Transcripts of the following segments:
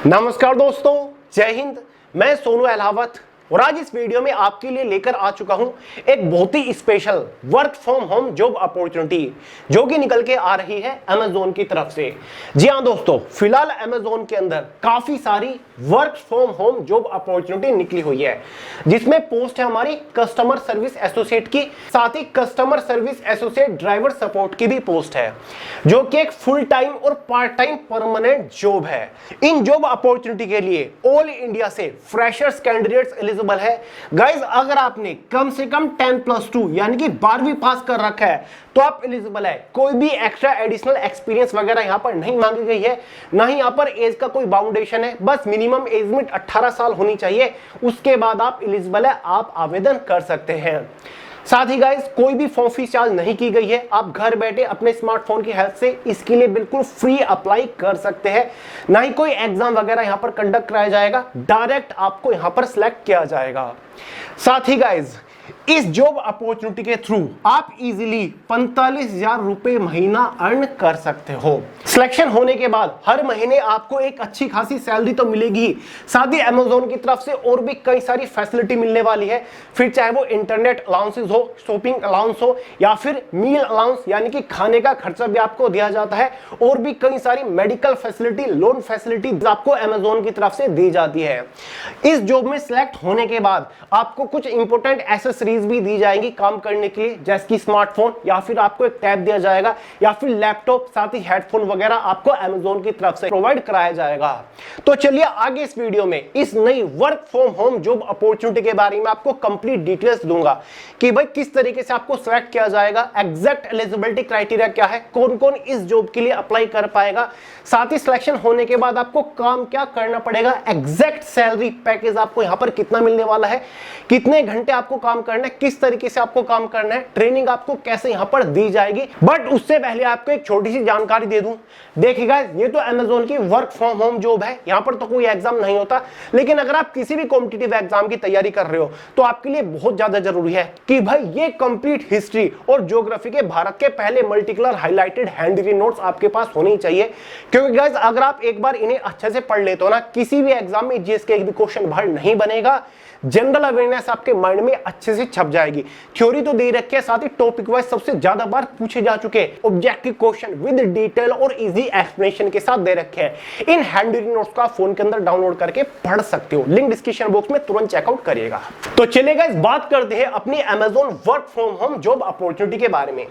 नमस्कार दोस्तों, जय हिंद। मैं सोनू अहलावत और आज इस वीडियो में आपके लिए लेकर आ चुका हूं एक बहुत ही special work from home job opportunity जो कि निकल के आ रही है अमेजोन की तरफ से। जी हां दोस्तों, फिलहाल अमेजोन के अंदर काफी सारी work from home job opportunity निकली हुई है, जिसमें पोस्ट है हमारी कस्टमर सर्विस एसोसिएट की, साथ ही customer service associate driver support की भी पोस्ट है, जो कि एक फुल टाइम और पार्ट टाइम परमानेंट जॉब है। इन जॉब अपॉर्चुनिटी के लिए ऑल इंडिया से फ्रेशर्स कैंडिडेट्स एलिजिबल है। गाइज, अगर आपने कम से कम 10+2 यानी कि 12वीं पास कर रखा है तो आप एलिजिबल है। कोई भी एक्स्ट्रा एडिशनल एक्सपीरियंस वगैरह यहां पर नहीं मांगी गई है, ना ही यहां पर एज का कोई बाउंडेशन है। बस मिनिमम एज लिमिट 18 साल होनी चाहिए, उसके बाद आप एलिजिबल है, आप आवेदन कर सकते हैं। साथ ही गाइस, कोई भी फॉर्म फीस चार्ज नहीं की गई है। आप घर बैठे अपने स्मार्टफोन की हेल्प से इसके लिए बिल्कुल फ्री अप्लाई कर सकते हैं। ना ही कोई एग्जाम वगैरह यहां पर कंडक्ट कराया जाएगा, डायरेक्ट आपको यहां पर सिलेक्ट किया जाएगा। साथ ही गाइस, इस जॉब अपॉर्चुनिटी के थ्रू आप इजीली 45,000 रुपए महीना अर्न कर सकते हो। सिलेक्शन होने के बाद हर महीने आपको एक अच्छी खासी सैलरी तो मिलेगी, साथ ही अमेजोन की तरफ से और भी कई सारी फैसिलिटी मिलने वाली है। फिर चाहे वो इंटरनेट अलाउंसेस हो, शॉपिंग अलाउंस हो, या फिर मील अलाउंस यानी कि खाने का खर्चा भी आपको दिया जाता है, और भी कई सारी मेडिकल फैसिलिटी, लोन फैसिलिटी आपको अमेजोन की तरफ से दी जाती है। इस जॉब में सिलेक्ट होने के बाद आपको कुछ इंपोर्टेंट एसेसरीज भी दी जाएंगी काम करने के लिए, जैसे कि स्मार्टफोन, या फिर आपको एक टैब दिया जाएगा, या फिर लैपटॉप, साथ ही हेडफोन वगैरह आपको अमेजोन की तरफ से प्रोवाइड कराया जाएगा। तो चलिए आगे इस वीडियो में इस नई work from home job opportunity के बारे में आपको कंप्लीट डिटेल्स दूंगा कि भाई किस तरीके से आपको सिलेक्ट किया जाएगा, एग्जैक्ट एलिजिबिलिटी क्राइटेरिया क्या है, कौन कौन इस जॉब के लिए अप्लाई कर पाएगा, साथ ही सिलेक्शन होने के बाद आपको काम क्या करना पड़ेगा, एग्जैक्ट सैलरी पैकेज आपको यहां पर कितना मिलने वाला है, कितने घंटे आपको काम करना है, किस तरीके से आपको काम करना है, ट्रेनिंग आपको कैसे यहां पर दी जाएगी। बट उससे पहले आपको एक छोटी सी जानकारी दे दूं। देखिएगा, ये तो अमेजोन की वर्क फ्रॉम होम जॉब है, यहां पर तो कोई एग्जाम नहीं होता, लेकिन अगर आप किसी भी कॉम्पिटिटिव एग्जाम की तैयारी कर रहे हो तो आपके लिए बहुत ज्यादा जरूरी है कि भाई ये कंप्लीट हिस्ट्री और ज्योग्राफी के भारत के पहले multi colour highlighted handwritten notes आपके पास होनी चाहिए। क्योंकि गाइस, अगर आप एक बार इन्हें अच्छे से पढ़ लेते हो ना, किसी भी एग्जाम में जीएस के एक भी क्वेश्चन बाहर नहीं बनेगा, जनरल अवेयरनेस आपके माइंड में अच्छे से छप जाएगी। थ्योरी तो दे रखी है, साथ ही टॉपिक वाइज सबसे ज्यादा बार पूछे जा चुके ऑब्जेक्टिव क्वेश्चन विद डिटेल और इजी एक्सप्लेनेशन के साथ दे रखे हैं। इन हैंड रिटन नोट्स को आप फोन के अंदर डाउनलोड करके पढ़ सकते हो, लिंक डिस्क्रिप्शन बॉक्स में तुरंत चेकआउट करिएगा। तो चलिएगा, इस बात करते हैं अपनी Amazon work from home job opportunity के बारे में।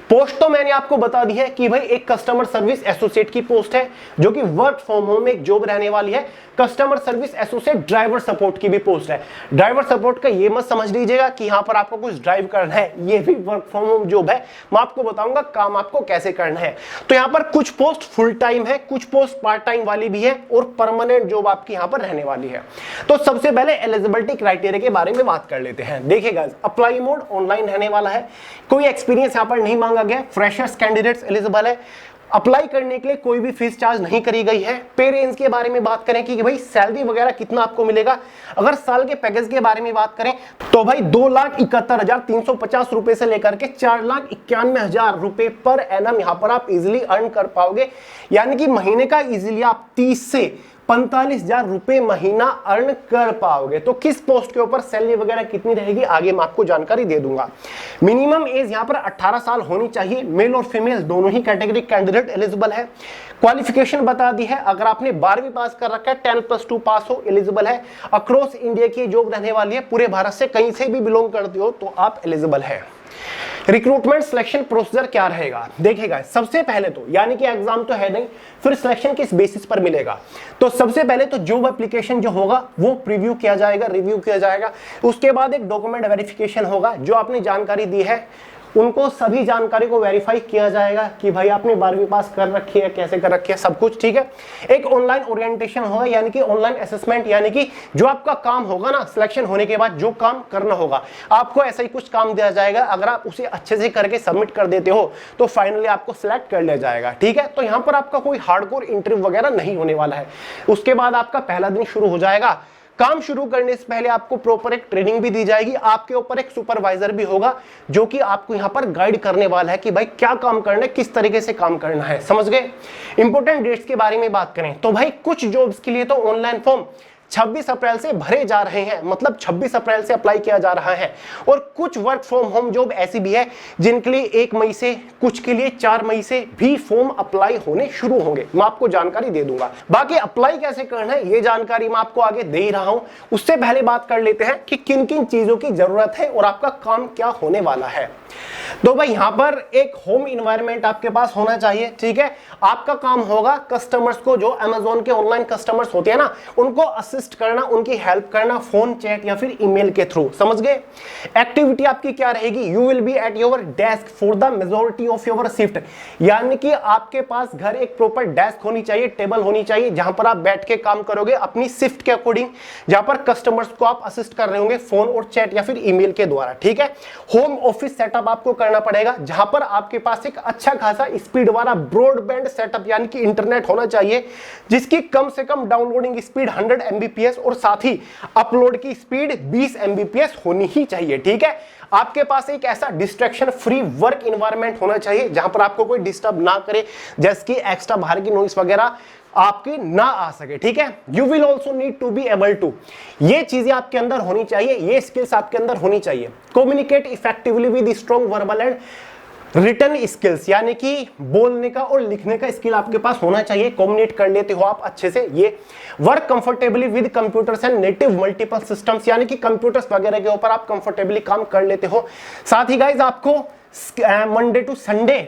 पोस्ट तो मैंने आपको बता दी है कि भाई एक कस्टमर सर्विस एसोसिएट की पोस्ट है, जो कि वर्क फ्रॉम होम में एक जॉब रहने वाली है। Customer service associate driver support की भी पोस्ट है। ड्राइवर सपोर्ट का ये मत समझ लीजिएगा कि यहां पर आपको कुछ ड्राइव करना है, ये भी वर्क फ्रॉम होम जॉब है। मैं आपको बताऊंगा काम आपको कैसे करना है। तो यहां पर कुछ पोस्ट फुल टाइम है, कुछ पोस्ट पार्ट टाइम वाली भी है, और परमानेंट जॉब आपकी यहां पर रहने वाली है। तो सबसे पहले एलिजिबिलिटी क्राइटेरिया के बारे में बात कर लेते हैं। देखिएगा, अप्लाई मोड ऑनलाइन रहने वाला है, कोई एक्सपीरियंस यहां पर नहीं मांगा गया, फ्रेशर्स कैंडिडेट्स एलिजिबल है। अप्लाई करने के लिए कोई भी फीस चार्ज नहीं करी गई है। पे रेंज के बारे में बात करें कि भाई सैलरी वगैरह कितना आपको मिलेगा, अगर साल के पैकेज के बारे में बात करें तो भाई 2,71,350 रुपए से लेकर के 4,91,000 रुपए पर एनम यहां पर आप इजिली अर्न कर पाओगे। यानी कि महीने का इजिली आप 30 से 45,000 रुपए महीना अर्न कर पाओगे। तो किस पोस्ट के ऊपर सैलरी वगैरह कितनी रहेगी, आगे मैं आपको जानकारी दे दूंगा। मिनिमम एज यहां पर 18 साल होनी चाहिए, मेल और फीमेल दोनों ही कैटेगरी कैंडिडेट एलिजिबल है। क्वालिफिकेशन बता दी है, अगर आपने 12वीं पास कर रखा है, 10+2 पास हो, एलिजिबल है। अक्रॉस इंडिया की जॉब रहने वाली है, पूरे भारत से कहीं से भी बिलोंग करते हो तो आप एलिजिबल है। रिक्रूटमेंट सिलेक्शन प्रोसीजर क्या रहेगा, देखिएगा, सबसे पहले तो यानी कि एग्जाम तो है नहीं, फिर सिलेक्शन किस बेसिस पर मिलेगा। तो सबसे पहले तो जॉब एप्लीकेशन जो होगा वो प्रीव्यू किया जाएगा, रिव्यू किया जाएगा। उसके बाद एक डॉक्यूमेंट वेरिफिकेशन होगा, जो आपने जानकारी दी है उनको सभी जानकारी को वेरीफाई किया जाएगा कि भाई आपने 12वीं पास कर रखी है, कैसे कर रखी है, सब कुछ ठीक है। एक ऑनलाइन ओरिएंटेशन होगा, यानी कि ऑनलाइन असेसमेंट, यानी कि जो आपका काम होगा ना सिलेक्शन होने के बाद जो काम करना होगा, आपको ऐसा ही कुछ काम दिया जाएगा। अगर आप उसे अच्छे से करके सबमिट कर देते हो तो फाइनली आपको सिलेक्ट कर लिया जाएगा, ठीक है। तो यहाँ पर आपका कोई हार्डकोर इंटरव्यू वगैरह नहीं होने वाला है। उसके बाद आपका पहला दिन शुरू हो जाएगा काम शुरू करने से पहले आपको प्रॉपर एक ट्रेनिंग भी दी जाएगी, आपके ऊपर एक सुपरवाइजर भी होगा जो कि आपको यहां पर गाइड करने वाला है कि भाई क्या काम करना है, किस तरीके से काम करना है। समझ गए। इंपॉर्टेंट डेट्स के बारे में बात करें तो भाई कुछ जॉब्स के लिए तो ऑनलाइन फॉर्म 26 अप्रैल से भरे जा रहे हैं, मतलब 26 अप्रैल से अप्लाई किया जा रहा है। और कुछ वर्क फ्रॉम होम जॉब ऐसी भी है जिनके लिए 1 मई से, कुछ के लिए 4 मई से भी फॉर्म अप्लाई होने शुरू होंगे। मैं आपको जानकारी दे दूंगा। बाकी अप्लाई कैसे करना है ये जानकारी मैं आपको आगे दे ही रहा हूं। उससे पहले बात कर लेते हैं कि किन किन चीजों की जरूरत है और आपका काम क्या होने वाला है। तो भाई यहां पर एक होम इन्वायरमेंट आपके पास होना चाहिए, ठीक है। आपका काम होगा कस्टमर्स को, जो अमेजोन के ऑनलाइन कस्टमर्स होते हैं ना, उनको असिस्ट करना, उनकी हेल्प करना फोन, चैट या फिर ईमेल के थ्रू। समझ गए। एक्टिविटी आपकी क्या रहेगी? You will be at your desk for the majority of your shift, यानी कि आपके पास घर एक प्रॉपर डेस्क होनी चाहिए, टेबल होनी चाहिए जहां पर आप बैठ के काम करोगे अपनी शिफ्ट के अकॉर्डिंग, जहां पर कस्टमर्स को आप असिस्ट कर रहे होंगे फोन और चैट या फिर ईमेल के द्वारा, ठीक है। होम ऑफिस सेटअप आपको करना पड़ेगा जहां पर आपके पास एक अच्छा खासा स्पीड वाला ब्रॉडबैंड सेटअप यानी कि इंटरनेट होना चाहिए, जिसकी कम से कम डाउनलोडिंग स्पीड 100 एमबीपीएस और साथ ही अपलोड की स्पीड 20 एमबीपीएस होनी ही चाहिए, ठीक है। आपके पास एक ऐसा डिस्ट्रैक्शन फ्री वर्क एनवायरनमेंट होना चाहिए जहां पर आपको कोई डिस्टर्ब ना करे, जैसे कि एक्स्ट्रा बाहर की नॉइस वगैरह आपकी ना आ सके, ठीक है। You will also need to be able to, ये चीजें आपके अंदर होनी चाहिए, ये स्किल्स आपके अंदर होनी चाहिए। Communicate effectively with strong verbal and written skills, यानी कि बोलने का और लिखने का स्किल आपके पास होना चाहिए, कम्युनिकेट कर लेते हो आप अच्छे से। ये work comfortably with computers and native multiple systems, यानी कि कंप्यूटर्स वगैरह के ऊपर आप कंफर्टेबली काम कर लेते हो। साथ ही गाइज आपको मंडे टू संडे,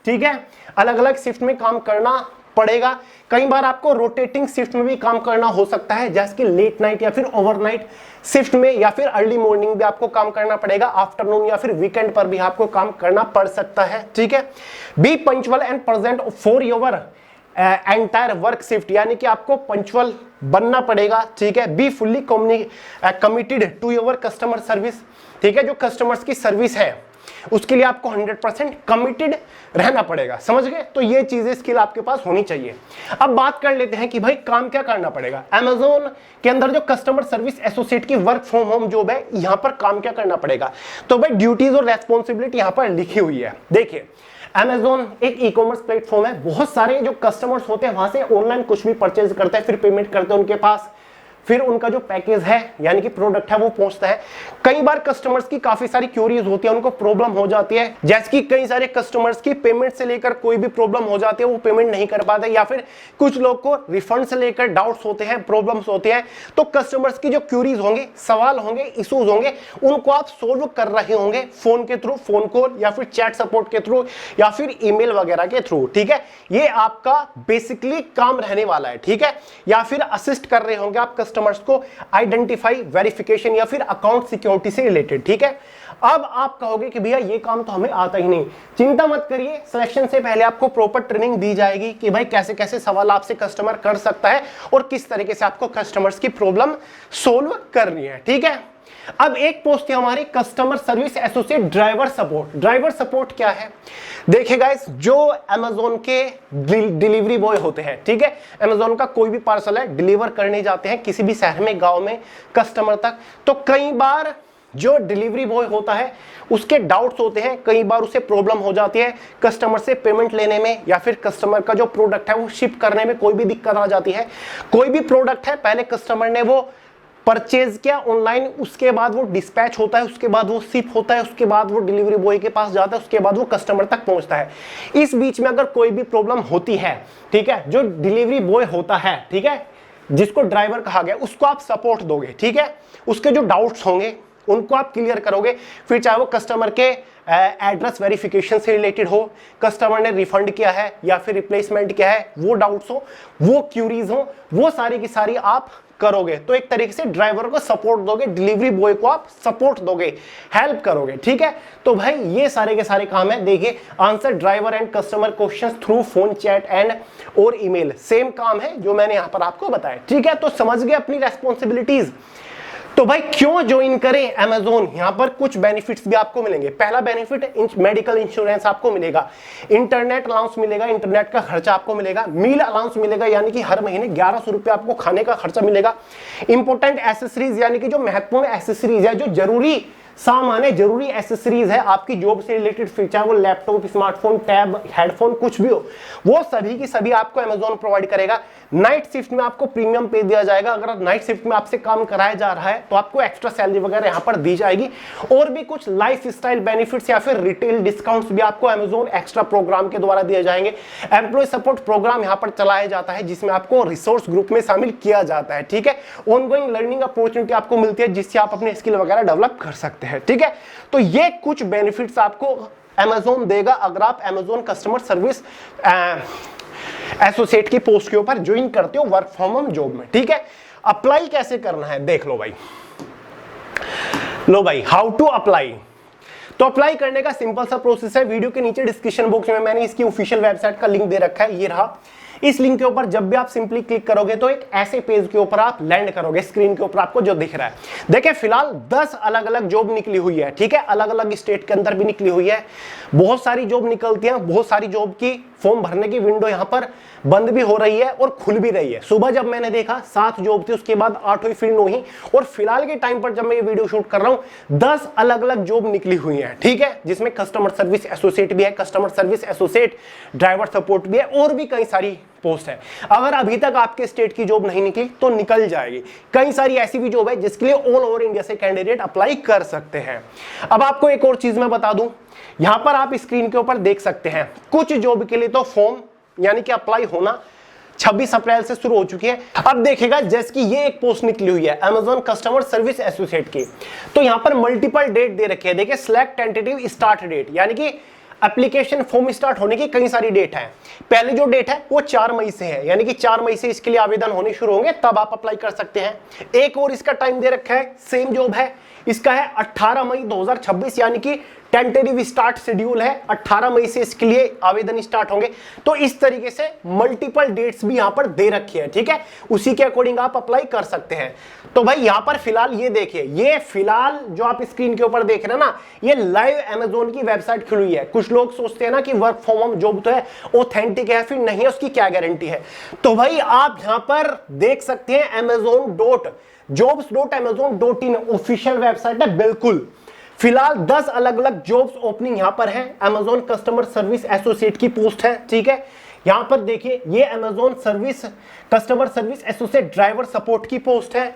ठीक है, अलग अलग शिफ्ट में काम करना पड़ेगा। कई बार आपको रोटेटिंग शिफ्ट में भी काम करना हो सकता है, जैसे कि लेट नाइट या फिर ओवरनाइट शिफ्ट में, या फिर अर्ली मॉर्निंग भी आपको काम करना पड़ेगा, आफ्टरनून या फिर वीकेंड पर भी आपको काम करना पड़ सकता है, ठीक है। Be punctual and present for your entire work shift, यानी कि आपको पंक्चुअल बनना पड़ेगा, ठीक है। Be fully committed to your customer service, ठीक है। जो कस्टमर्स की सर्विस है उसके लिए आपको 100% कमिटेड रहना पड़ेगा। समझ गए। तो ये चीजें स्किल आपके पास होनी चाहिए। अब बात कर लेते हैं कि भाई काम क्या करना पड़ेगा। अमेजोन के अंदर जो कस्टमर सर्विस एसोसिएट की वर्क फ्रॉम होम जॉब है, यहां पर काम क्या करना पड़ेगा। तो भाई ड्यूटीज और रेस्पॉन्सिबिलिटी यहां पर लिखी हुई है। देखिए, अमेजोन एक ई कॉमर्स प्लेटफॉर्म है, बहुत सारे जो कस्टमर्स होते हैं वहां से ऑनलाइन कुछ भी परचेज करते हैं, फिर पेमेंट करते हैं उनके पास, फिर उनका जो पैकेज है यानी कि प्रोडक्ट है वो पहुंचता है। कई बार कस्टमर्स की काफी सारी क्यूरीज होती है, उनको प्रॉब्लम हो जाती है, जैसे कि कई सारे कस्टमर्स की पेमेंट से लेकर कोई भी प्रॉब्लम हो जाती है, वो पेमेंट नहीं कर पाते, या फिर कुछ लोग को रिफंड से लेकर डाउट्स होते हैं, प्रॉब्लम्स होते हैं। तो कस्टमर्स की जो क्यूरीज होंगे, सवाल होंगे, इश्यूज होंगे, उनको आप सोल्व कर रहे होंगे फोन के थ्रू, फोन कॉल या फिर चैट सपोर्ट के थ्रू या फिर ईमेल वगैरह के थ्रू, ठीक है। ये आपका बेसिकली काम रहने वाला है, ठीक है। या फिर असिस्ट कर रहे होंगे आप कस्टमर्स को आइडेंटिफाई, वेरिफिकेशन या फिर अकाउंट सिक्योरिटी से रिलेटेड, ठीक है। अब आप कहोगे कि भैया ये काम तो हमें आता ही नहीं। चिंता मत करिए, सिलेक्शन से पहले आपको प्रॉपर ट्रेनिंग दी जाएगी कि भाई कैसे कैसे सवाल आपसे कस्टमर कर सकता है और किस तरीके से आपको कस्टमर्स की प्रॉब्लम सोल्व करनी है, ठीक है। अब एक पोस्ट है हमारी customer service associate driver support. Driver support क्या है? देखिए गाइस, जो अमेजोन के डिलीवरी बॉय होते हैं, ठीक है, अमेजोन का कोई भी पार्सल है डिलीवर करने जाते हैं किसी भी शहर में, गांव में कस्टमर तक, तो कई बार जो डिलीवरी बॉय होता है उसके डाउट्स होते हैं, कई बार उसे प्रॉब्लम हो जाती है कस्टमर से पेमेंट लेने में, या फिर कस्टमर का जो प्रोडक्ट है वो शिप करने में कोई भी दिक्कत आ जाती है। कोई भी प्रोडक्ट है, पहले कस्टमर ने वो परचेज किया ऑनलाइन, उसके बाद वो डिस्पैच होता है, उसके बाद वो शिप होता है, उसके बाद वो डिलीवरी बॉय के पास जाता है, उसके बाद वो कस्टमर तक पहुंचता है। इस बीच में अगर कोई भी प्रॉब्लम होती है, ठीक है, जो डिलीवरी बॉय होता है, ठीक है, जिसको ड्राइवर कहा गया, उसको आप सपोर्ट दोगे, ठीक है। उसके जो डाउट्स होंगे उनको आप क्लियर करोगे, फिर चाहे वो कस्टमर के एड्रेस वेरिफिकेशन से रिलेटेड हो, कस्टमर ने रिफंड किया है या फिर रिप्लेसमेंट किया है, वो डाउट्स हो, वो क्यूरीज हो, वो सारी की सारी आप करोगे। तो एक तरीके से ड्राइवर को सपोर्ट दोगे, डिलीवरी बॉय को आप सपोर्ट दोगे, हेल्प करोगे, ठीक है। तो भाई ये सारे के सारे काम है। देखिए, answer driver and customer questions through phone, chat and और ईमेल, सेम काम है जो मैंने यहां पर आपको बताया, ठीक है। तो समझ गए अपनी रेस्पॉन्सिबिलिटीज। तो भाई क्यों ज्वाइन करें अमेजोन? यहां पर कुछ बेनिफिट्स भी आपको मिलेंगे। पहला बेनिफिट मेडिकल इंश्योरेंस आपको मिलेगा, इंटरनेट अलाउंस मिलेगा, इंटरनेट का खर्चा आपको मिलेगा, मील अलाउंस मिलेगा यानी कि हर महीने 1100 रुपए आपको खाने का खर्चा मिलेगा, इंपोर्टेंट एसेसरीज यानी कि जो महत्वपूर्ण एसेसरीज है, जो जरूरी सामान है, जरूरी एसेसरीज है आपकी जॉब से रिलेटेड, चाहे वो लैपटॉप, स्मार्टफोन, टैब, हेडफोन कुछ भी हो, वो सभी की सभी आपको अमेजोन प्रोवाइड करेगा। नाइट शिफ्ट में आपको प्रीमियम पे दिया जाएगा। अगर नाइट शिफ्ट में आपसे काम कराया जा रहा है तो आपको एक्स्ट्रा सैलरी वगैरह यहां पर दी जाएगी। और भी कुछ लाइफ स्टाइल बेनिफिट्स या फिर रिटेल डिस्काउंट्स भी आपको अमेजोन एक्स्ट्रा प्रोग्राम के द्वारा दिए जाएंगे। एम्प्लॉय सपोर्ट प्रोग्राम यहां पर चलाया जाता है जिसमें आपको रिसोर्स ग्रुप में शामिल किया जाता है, ठीक है। ऑनगोइंग लर्निंग अपॉर्चुनिटी आपको मिलती है जिससे आप अपने स्किल वगैरह डेवलप कर सकते हैं, ठीक है। तो ये कुछ बेनिफिट्स आपको अमेजोन देगा अगर आप अमेजोन कस्टमर सर्विस एसोसिएट की पोस्ट के ऊपर ज्वाइन करते हो वर्क फ्रॉम होम जॉब में, ठीक है। अप्लाई कैसे करना है देख लो भाई। लो भाई, हाउ टू अप्लाई। तो अप्लाई करने का सिंपल सा प्रोसेस है। वीडियो के नीचे डिस्क्रिप्शन बॉक्स में मैंने इसकी ऑफिशियल वेबसाइट का लिंक दे रखा है, ये रहा। इस लिंक के ऊपर जब भी आप सिंपली क्लिक करोगे तो एक ऐसे पेज के ऊपर आप लैंड करोगे, स्क्रीन के ऊपर आपको जो दिख रहा है। देखिए फिलहाल 10 अलग अलग जॉब निकली हुई है, ठीक है, अलग अलग स्टेट के अंदर भी निकली हुई है। बहुत सारी जॉब निकलती है, बहुत सारी जॉब की फॉर्म भरने की विंडो यहां पर बंद भी हो रही है और खुल भी रही है। सुबह जब मैंने देखा 7 जॉब थी, उसके बाद 8 हुई, फिर 9 हुई, और फिलहाल के टाइम पर जब मैं ये वीडियो शूट कर रहा हूं 10 अलग अलग जॉब निकली हुई है, ठीक है, जिसमें कस्टमर सर्विस एसोसिएट भी है, customer service associate driver support भी है, और भी कई सारी पोस्ट है। अगर अभी तक आपके स्टेट की जॉब नहीं निकली तो निकल जाएगी। कई सारी ऐसी भी जॉब है जिसके लिए ऑल ओवर इंडिया से कैंडिडेट अप्लाई कर सकते हैं। अब आपको एक और चीज मैं बता दूं, यहां पर आप स्क्रीन के ऊपर देख सकते हैं कुछ जॉब के लिए तो फॉर्म यानी कि अप्लाई होना 26 अप्रैल से शुरू हो चुकी है। अब देखिएगा जैसे कि ये एक पोस्ट निकली हुई है अमेजोन कस्टमर सर्विस एसोसिएट की, तो यहां पर मल्टीपल डेट दे रखी है। देखिए सिलेक्ट टेंटेटिव स्टार्ट डेट, यानी कि एप्लीकेशन फॉर्म स्टार्ट होने की कई सारी डेट है। पहले जो डेट है वो 4 मई से है, यानी कि 4 मई से इसके लिए आवेदन होने शुरू होंगे, तब आप अप्लाई कर सकते हैं। एक और इसका टाइम दे रखा है, सेम जॉब है, इसका है 18 मई 2026, यानी कि टेंटेटिव स्टार्ट शेड्यूल है, 18 मई से इसके लिए आवेदन स्टार्ट होंगे। तो इस तरीके से मल्टीपल डेट्स भी यहां पर दे रखी है, ठीक है, उसी के अकॉर्डिंग आप अप्लाई कर सकते हैं। तो भाई यहां पर फिलहाल ये देखिए, ये फिलहाल जो आप स्क्रीन के ऊपर देख रहे हैं ना, ये लाइव अमेजोन की वेबसाइट खुली हुई है। कुछ लोग सोचते हैं ना कि वर्क फ्रॉम होम जॉब तो है, ऑथेंटिक है, फिर नहीं है, उसकी क्या गारंटी है। तो भाई आप यहां पर देख सकते हैं amazon.jobs.amazon.in ऑफिशियल वेबसाइट है, बिल्कुल। फिलहाल 10 अलग अलग जॉब्स ओपनिंग यहां पर है। अमेजोन कस्टमर सर्विस एसोसिएट की पोस्ट है, ठीक है। यहां पर देखिए ये Amazon service customer service associate driver support की पोस्ट है,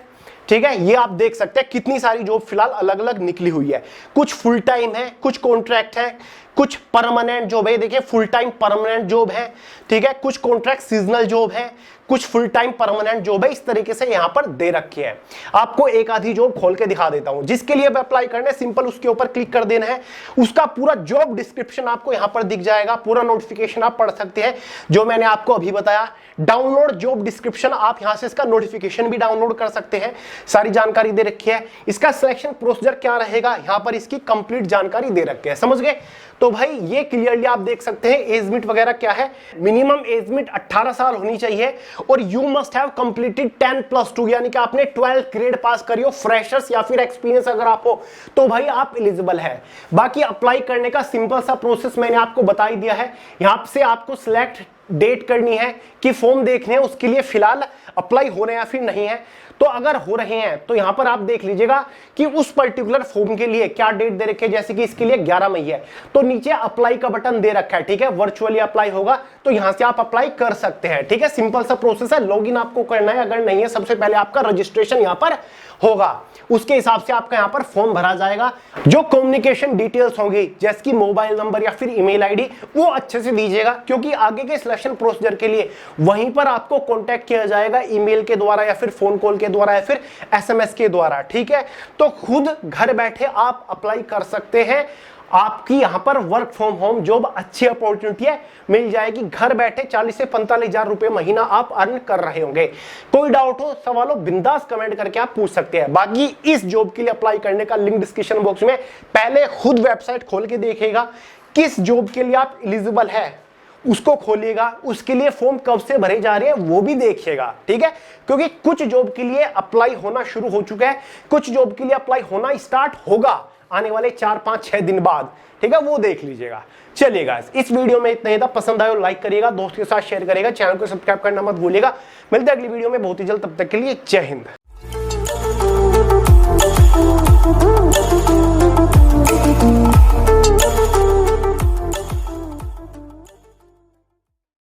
ठीक है। ये आप देख सकते हैं कितनी सारी जॉब फिलहाल अलग अलग निकली हुई है। कुछ फुल टाइम है, कुछ कॉन्ट्रैक्ट है, कुछ परमानेंट जॉब है। देखिए फुल टाइम परमानेंट जॉब है, ठीक है, कुछ कॉन्ट्रैक्ट सीजनल जॉब है, कुछ फुल टाइम परमानेंट जॉब है। इस तरीके से यहां पर दे रखी है। आपको एक आधी जॉब खोल के दिखा देता हूं, जिसके लिए अप्लाई करना है सिंपल उसके ऊपर क्लिक कर देना है। उसका पूरा जॉब डिस्क्रिप्शन आपको यहां पर दिख जाएगा, पूरा नोटिफिकेशन आप पढ़ सकते हैं जो मैंने आपको अभी बताया। डाउनलोड जॉब डिस्क्रिप्शन, आप यहां से इसका नोटिफिकेशन भी डाउनलोड कर सकते हैं, सारी जानकारी दे रखी है। इसका सिलेक्शन प्रोसीजर क्या रहेगा, यहां पर इसकी कंप्लीट जानकारी दे रखी है, समझ गए। तो भाई ये क्लियरली आप देख सकते हैं एज लिमिट वगैरह क्या है। मिनिमम एज लिमिट 18 साल होनी चाहिए और यू मस्ट हैव कंप्लीटेड 10+2, यानी कि आपने 12th ग्रेड पास करी हो, फ्रेशर्स या फिर एक्सपीरियंस अगर आप हो तो भाई आप एलिजिबल है। बाकी अप्लाई करने का सिंपल सा प्रोसेस मैंने आपको बता ही दिया है। यहां से आपको सिलेक्ट डेट करनी है कि फॉर्म देखने हैं, उसके लिए फिलहाल अप्लाई हो रहे हैं या फिर नहीं है। तो अगर हो रहे हैं तो यहां पर आप देख लीजिएगा कि उस पर्टिकुलर फॉर्म के लिए क्या डेट दे रखी है। जैसे कि इसके लिए 11 मई है तो नीचे अप्लाई का बटन दे रखा है, ठीक है, वर्चुअली अप्लाई होगा, तो यहां से आप अप्लाई कर सकते हैं, ठीक है। सिंपल सा प्रोसेस है, लॉगिन आपको करना है। अगर नहीं है सबसे पहले आपका रजिस्ट्रेशन यहां पर होगा, उसके हिसाब से आपका यहां पर फॉर्म भरा जाएगा। जो कम्युनिकेशन डिटेल्स होंगी जैसे कि मोबाइल नंबर या फिर ईमेल आईडी, वो अच्छे से दीजिएगा, क्योंकि आगे के सिलेक्शन प्रोसीजर के लिए वहीं पर आपको कांटेक्ट किया जाएगा, ईमेल के द्वारा या फिर फोन कॉल के द्वारा या फिर एसएमएस के द्वारा, ठीक है। तो खुद घर बैठे आप अप्लाई कर सकते हैं। आपकी यहां पर वर्क फ्रॉम होम जॉब अच्छी अपॉर्चुनिटी है, मिल जाएगी घर बैठे। 40 से 45 हजार रुपए महीना आप अर्न कर रहे होंगे। कोई डाउट हो, सवाल हो, बिंदास कमेंट करके आप पूछ सकते हैं। बाकी इस जॉब के लिए अप्लाई करने का लिंक डिस्क्रिप्शन बॉक्स में, पहले खुद वेबसाइट खोल के देखिएगा किस जॉब के लिए आप एलिजिबल है, उसको खोलिएगा, उसके लिए फॉर्म कब से भरे जा रहे हैं वो भी देखिएगा, ठीक है। क्योंकि कुछ जॉब के लिए अप्लाई होना शुरू हो चुका है, कुछ जॉब के लिए अप्लाई होना स्टार्ट होगा आने वाले 4-5-6 दिन बाद, ठीक है, वो देख लीजिएगा। चलिए गाइस, इस वीडियो में इतना ही था। पसंद आया लाइक करिएगा, दोस्त के साथ शेयर करिएगा, चैनल को सब्सक्राइब करना मत भूलिएगा। मिलते हैं अगली वीडियो में बहुत ही जल्द, तब तक के लिए जय हिंद।